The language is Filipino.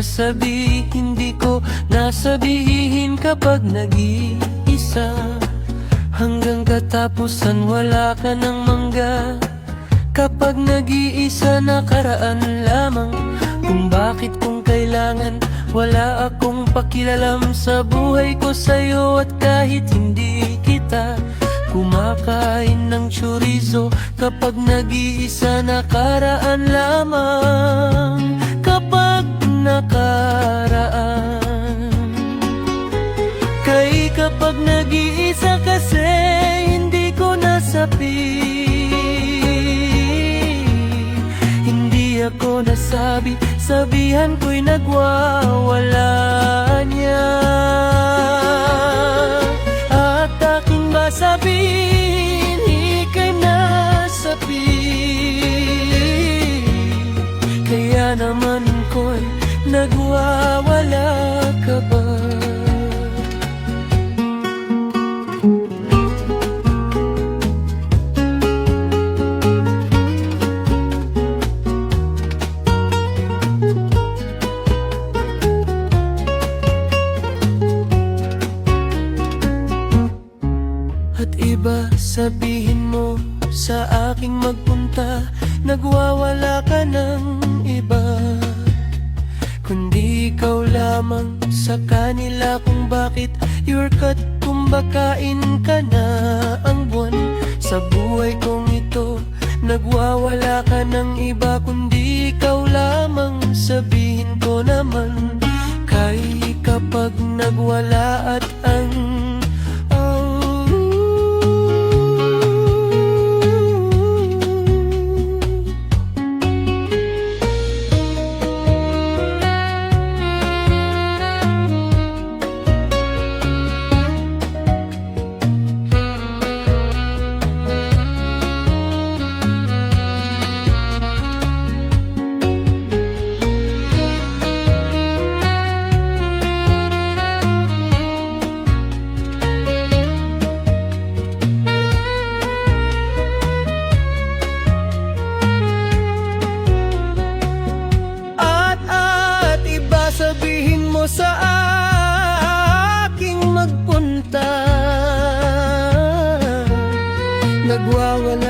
sasabihin di ko nasabihin kapag nag-iisa. Hanggang katapusan wala ka ng mangga. Kapag nag-iisa nakaraan lamang. Kung bakit kung kailangan wala akong pakialam sa buhay ko sa'yo. At kahit hindi kita kumakain ng chorizo, kapag nag-iisa nakaraan lamang. Kapag nakaraan. Kay kapag nag-iisa kasi hindi ko nasabi, hindi ako nasabi, sabihan ko'y nagwawala niya. At aking ba sabihin, ika'y nasabi, kaya naman ko'y nagwawala ka ba? At iba sabihin mo sa aking magpunta, nagwawala ka ng iba. Kundi ikaw lamang sa kanila kung bakit you're cut, kung bakain ka na ang buwan. Sa buhay kong ito nagwawala ka ng iba, kundi ikaw lamang, sabihin ko naman. Kay kapag nagwala at ang sabihin mo sa aking magpunta, nagwawala